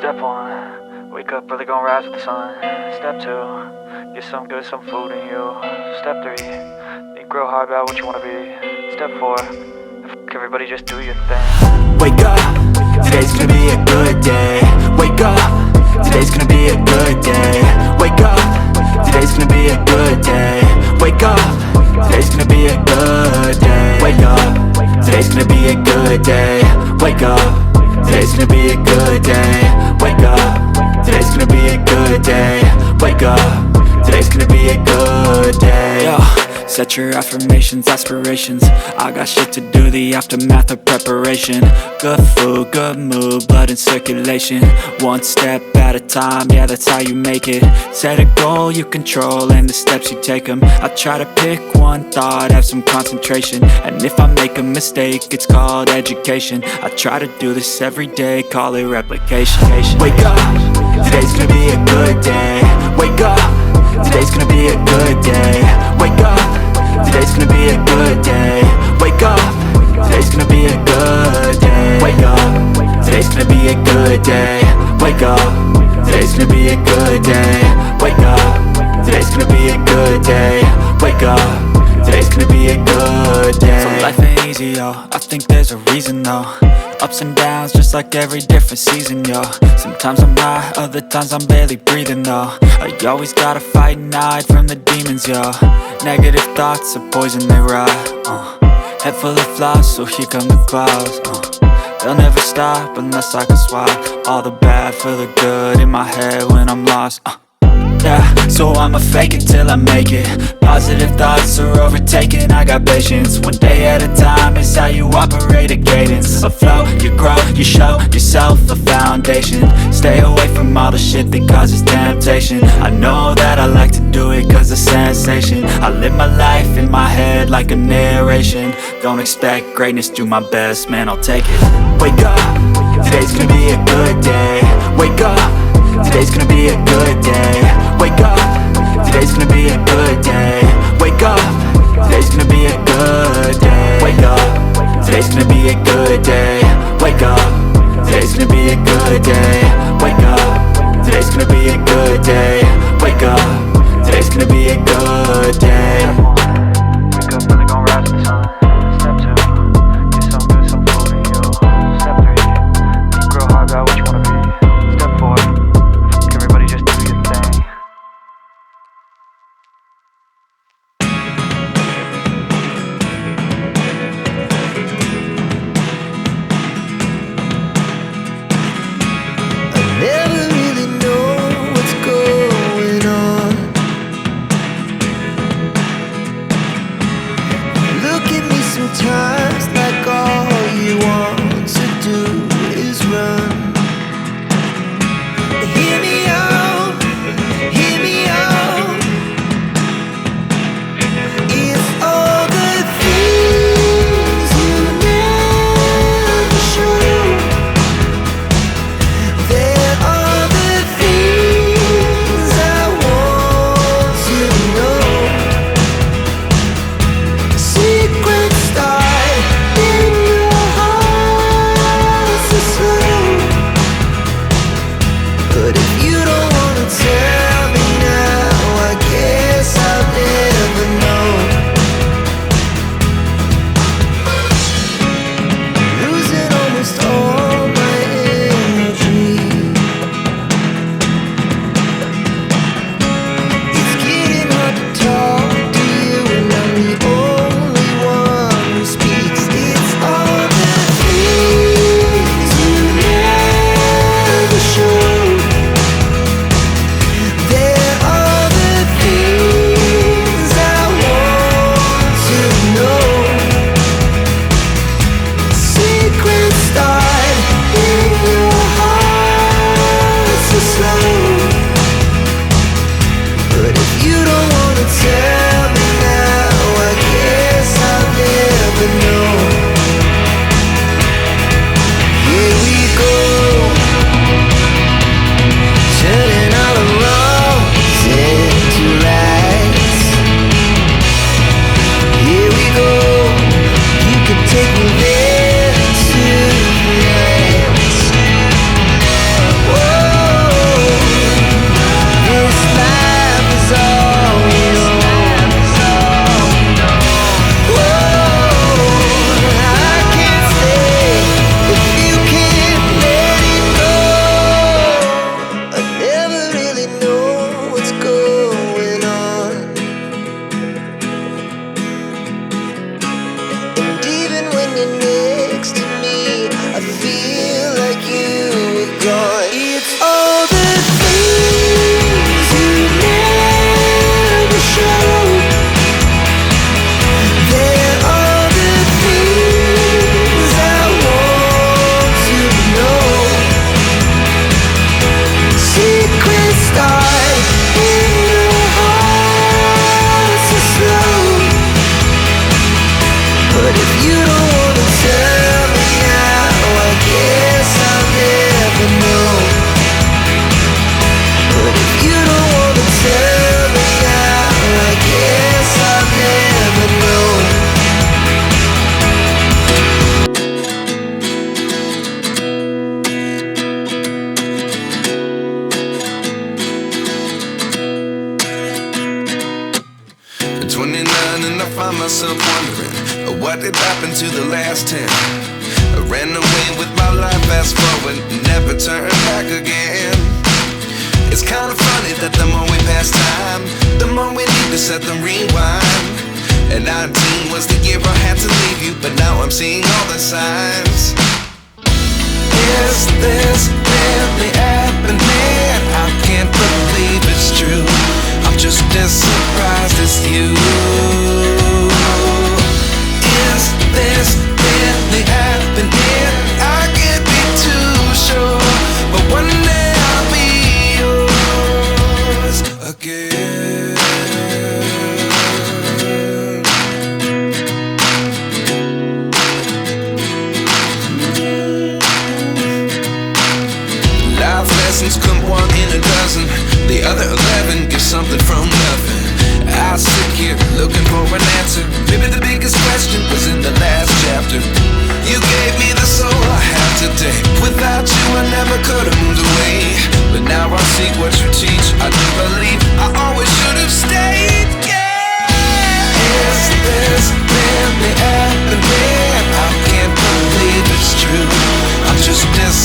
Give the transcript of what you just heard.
Step 1, wake up early, gonna rise with the sun. Step 2, get some good, some food in you. Step 3, think real hard about what you wanna be. Step 4, everybody just do your thing. Wake up, today's gonna be a good day. Wake up, today's gonna be a good day. Wake up, today's gonna be a good day. Wake up, today's gonna be a good day. Wake up, today's gonna be a good day. Wake up, today's gonna be a good day. Wake up, today's gonna be a good day. Wake up, today's gonna be a good day. Yo, set your affirmations, aspirations. I got shit to do, the aftermath of preparation. Good food, good mood, blood in circulation. One step at a time, yeah, that's how you make it. Set a goal you control and the steps you take them. I try to pick one thought, have some concentration. And if I make a mistake, it's called education. I try to do this every day, call it replication. Wake up, today's gonna be a good day. Wake up, today's gonna be a good day. Wake up, today's gonna be a good day. Wake up, today's gonna be a good day. Wake up, today's gonna be a good day. Wake up, today's gonna be a good day. Wake up, today's gonna be a good day. Wake up, today's gonna be a good day. So life ain't easy, yo, I think there's a reason though. Ups and downs, just like every different season, yo. Sometimes I'm high, other times I'm barely breathing, though. I always gotta fight and hide from the demons, yo. Negative thoughts are poison, they rot. Head full of flies, so here come the clouds. They'll never stop unless I can swap all the bad for the good in my head when I'm lost. Yeah, so I'ma fake it till I make it. Positive thoughts are overtaken, I got patience. One day at a time is how you operate a cadence. A flow, you grow, you show yourself a foundation. Stay away from all the shit that causes temptation. I know that I like to do it cause of sensation. I live my life in my head like a narration. Don't expect greatness, do my best, man, I'll take it. Wake up, today's gonna be a good day. Wake up, today's gonna be a good day. Wake up, today's gonna be a good day. Wake up, today's gonna be a good day. Wake up, today's gonna be a good day. Wake up, today's gonna be a good day. Wake up, today's gonna be a good day. Wake up, today's gonna be a good day. Wake up early, gonna rise with the sun. Step 2, get some good, some food in you. Step 3, think real hard about what you wanna be. Step 4, everybody just do your thing. But if you don't wanna tell me now, I guess I'll never know. But if you don't wanna tell me now, I guess I'll never know. At 29 and I find myself wondering, what did happen to the last 10? I ran away with my life, fast forward, never turn back again. It's kinda funny that the more we pass time, the more we need to set the rewind. And 19 was the year I had to leave you, but now I'm seeing all the signs. Is this really happening? I can't believe it's true. I'm just as surprised as you. Is this really happening? I can't be too sure, but one day I'll be yours again. Life lessons come one in a dozen. The other 11 give something from nothing. I sit here looking for an answer. Maybe the biggest question was in the last chapter. You gave me the soul I have today. Without you I never could have moved away. But now I see what you teach. I do believe I always should have stayed. Yeah. Is this really happening? I can't believe it's true. I'm just as